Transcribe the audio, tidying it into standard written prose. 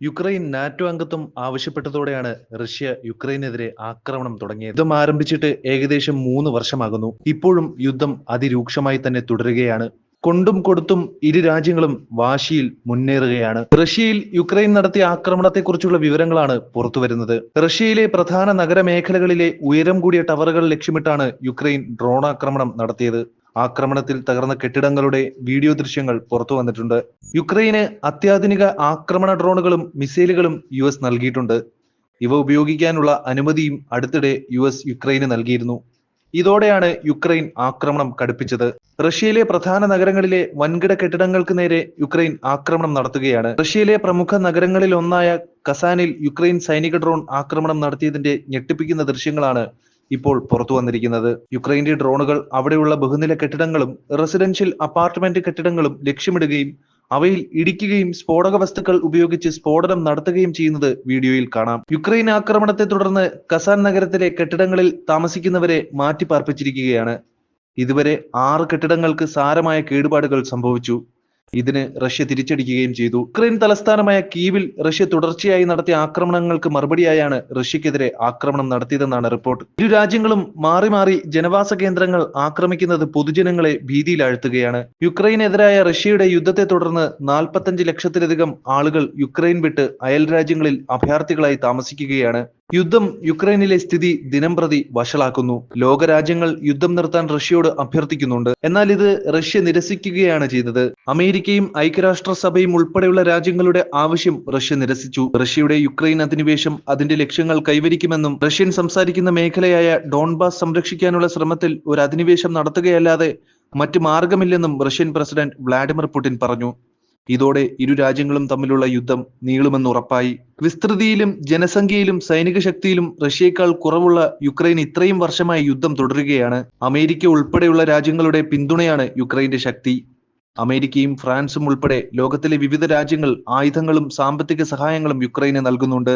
Ukraine NATO അംഗത്വം ആവശ്യപ്പെട്ടതോടെയാണ് Russia യുക്രൈനെതിരെ ആക്രമണം തുടങ്ങിയത്. യുദ്ധം ആരംഭിച്ചിട്ട് ഏകദേശം 3 വർഷമാകുന്നു. ഇപ്പോഴും യുദ്ധം അതിരൂക്ഷമായി തന്നെ തുടരുകയാണ്. കൊണ്ടും കൊടുത്തും ഇരു രാജ്യങ്ങളും വാശിയിൽ മുന്നേറുകയാണ്. റഷ്യയിൽ യുക്രൈൻ നടത്തിയ ആക്രമണത്തെക്കുറിച്ചുള്ള വിവരങ്ങളാണ് പുറത്തുവരുന്നത്. റഷ്യയിലെ പ്രധാന നഗരമേഖലകളിലെ ഉയരം കൂടിയ ടവറുകൾ ലക്ഷ്യമിട്ടാണ് യുക്രൈൻ ഡ്രോൺ ആക്രമണം നടത്തിയത്. ആക്രമണത്തിൽ തകർന്ന കെട്ടിടങ്ങളുടെ വീഡിയോ ദൃശ്യങ്ങൾ പുറത്തു വന്നിട്ടുണ്ട്. യുക്രൈന് അത്യാധുനിക ആക്രമണ ഡ്രോണുകളും മിസൈലുകളും US നൽകിയിട്ടുണ്ട്. ഇവ ഉപയോഗിക്കാനുള്ള അനുമതിയും അടുത്തിടെ US യുക്രൈന് നൽകിയിരുന്നു. ഇതോടെയാണ് യുക്രൈൻ ആക്രമണം കടുപ്പിച്ചത്. റഷ്യയിലെ പ്രധാന നഗരങ്ങളിലെ വൻകിട കെട്ടിടങ്ങൾക്ക് നേരെ യുക്രൈൻ ആക്രമണം നടത്തുകയാണ്. റഷ്യയിലെ പ്രമുഖ നഗരങ്ങളിൽ ഒന്നായ കസാനിൽ യുക്രൈൻ സൈനിക ഡ്രോൺ ആക്രമണം നടത്തിയതിന്റെ ഞെട്ടിപ്പിക്കുന്ന ദൃശ്യങ്ങളാണ് ഇപ്പോൾ പുറത്തു വന്നിരിക്കുന്നത്. യുക്രൈന്റെ ഡ്രോണുകൾ അവിടെയുള്ള ബഹുനില കെട്ടിടങ്ങളും റെസിഡൻഷ്യൽ അപ്പാർട്ട്മെന്റ് കെട്ടിടങ്ങളും ലക്ഷ്യമിടുകയും അവയിൽ ഇടിക്കുകയും സ്ഫോടക വസ്തുക്കൾ ഉപയോഗിച്ച് സ്ഫോടനം നടത്തുകയും ചെയ്യുന്നത് വീഡിയോയിൽ കാണാം. യുക്രൈൻ ആക്രമണത്തെ തുടർന്ന് കസാൻ നഗരത്തിലെ കെട്ടിടങ്ങളിൽ താമസിക്കുന്നവരെ മാറ്റിപ്പാർപ്പിച്ചിരിക്കുകയാണ്. ഇതുവരെ 6 കെട്ടിടങ്ങൾക്ക് സാരമായ കേടുപാടുകൾ സംഭവിച്ചു. ഇതിന് റഷ്യ തിരിച്ചടിക്കുകയും ചെയ്തു. യുക്രൈൻ തലസ്ഥാനമായ കീവിൽ റഷ്യ തുടർച്ചയായി നടത്തിയ ആക്രമണങ്ങൾക്ക് മറുപടിയായാണ് റഷ്യക്കെതിരെ ആക്രമണം നടത്തിയതെന്നാണ് റിപ്പോർട്ട്. ഇരു രാജ്യങ്ങളും മാറി മാറി ജനവാസ കേന്ദ്രങ്ങൾ ആക്രമിക്കുന്നത് പൊതുജനങ്ങളെ ഭീതിയിലാഴ്ത്തുകയാണ്. യുക്രൈനെതിരായ റഷ്യയുടെ യുദ്ധത്തെ തുടർന്ന് 45 ലക്ഷത്തിലധികം ആളുകൾ യുക്രൈൻ വിട്ട് അയൽ രാജ്യങ്ങളിൽ അഭയാർത്ഥികളായി താമസിക്കുകയാണ്. യുദ്ധം യുക്രൈനിലെ സ്ഥിതി ദിനംപ്രതി വഷളാക്കുന്നു. ലോകരാജ്യങ്ങൾ യുദ്ധം നിർത്താൻ റഷ്യയോട് അഭ്യർത്ഥിക്കുന്നുണ്ട്. എന്നാൽ ഇത് റഷ്യ നിരസിക്കുകയാണ് ചെയ്തത്. അമേരിക്കയും ഐക്യരാഷ്ട്രസഭയും ഉൾപ്പെടെയുള്ള രാജ്യങ്ങളുടെ ആവശ്യം റഷ്യ നിരസിച്ചു. റഷ്യയുടെ യുക്രൈൻ അധിനിവേശം അതിന്റെ ലക്ഷ്യങ്ങൾ കൈവരിക്കുമെന്നും റഷ്യൻ സംസാരിക്കുന്ന മേഖലയായ ഡോൺബാസ് സംരക്ഷിക്കാനുള്ള ശ്രമത്തിൽ ഒരു അധിനിവേശം നടത്തുകയല്ലാതെ മറ്റു മാർഗമില്ലെന്നും റഷ്യൻ പ്രസിഡന്റ് വ്ളാഡിമിർ പുടിൻ പറഞ്ഞു. ഇതോടെ ഇരു രാജ്യങ്ങളും തമ്മിലുള്ള യുദ്ധം നീളുമെന്ന് ഉറപ്പായി. വിസ്തൃതിയിലും ജനസംഖ്യയിലും സൈനിക ശക്തിയിലും റഷ്യയേക്കാൾ കുറവുള്ള യുക്രൈൻ ഇത്രയും വർഷമായി യുദ്ധം തുടരുകയാണ്. അമേരിക്ക ഉൾപ്പെടെയുള്ള രാജ്യങ്ങളുടെ പിന്തുണയാണ് യുക്രൈന്റെ ശക്തി. അമേരിക്കയും ഫ്രാൻസും ഉൾപ്പെടെ ലോകത്തിലെ വിവിധ രാജ്യങ്ങൾ ആയുധങ്ങളും സാമ്പത്തിക സഹായങ്ങളും യുക്രൈന് നൽകുന്നുണ്ട്.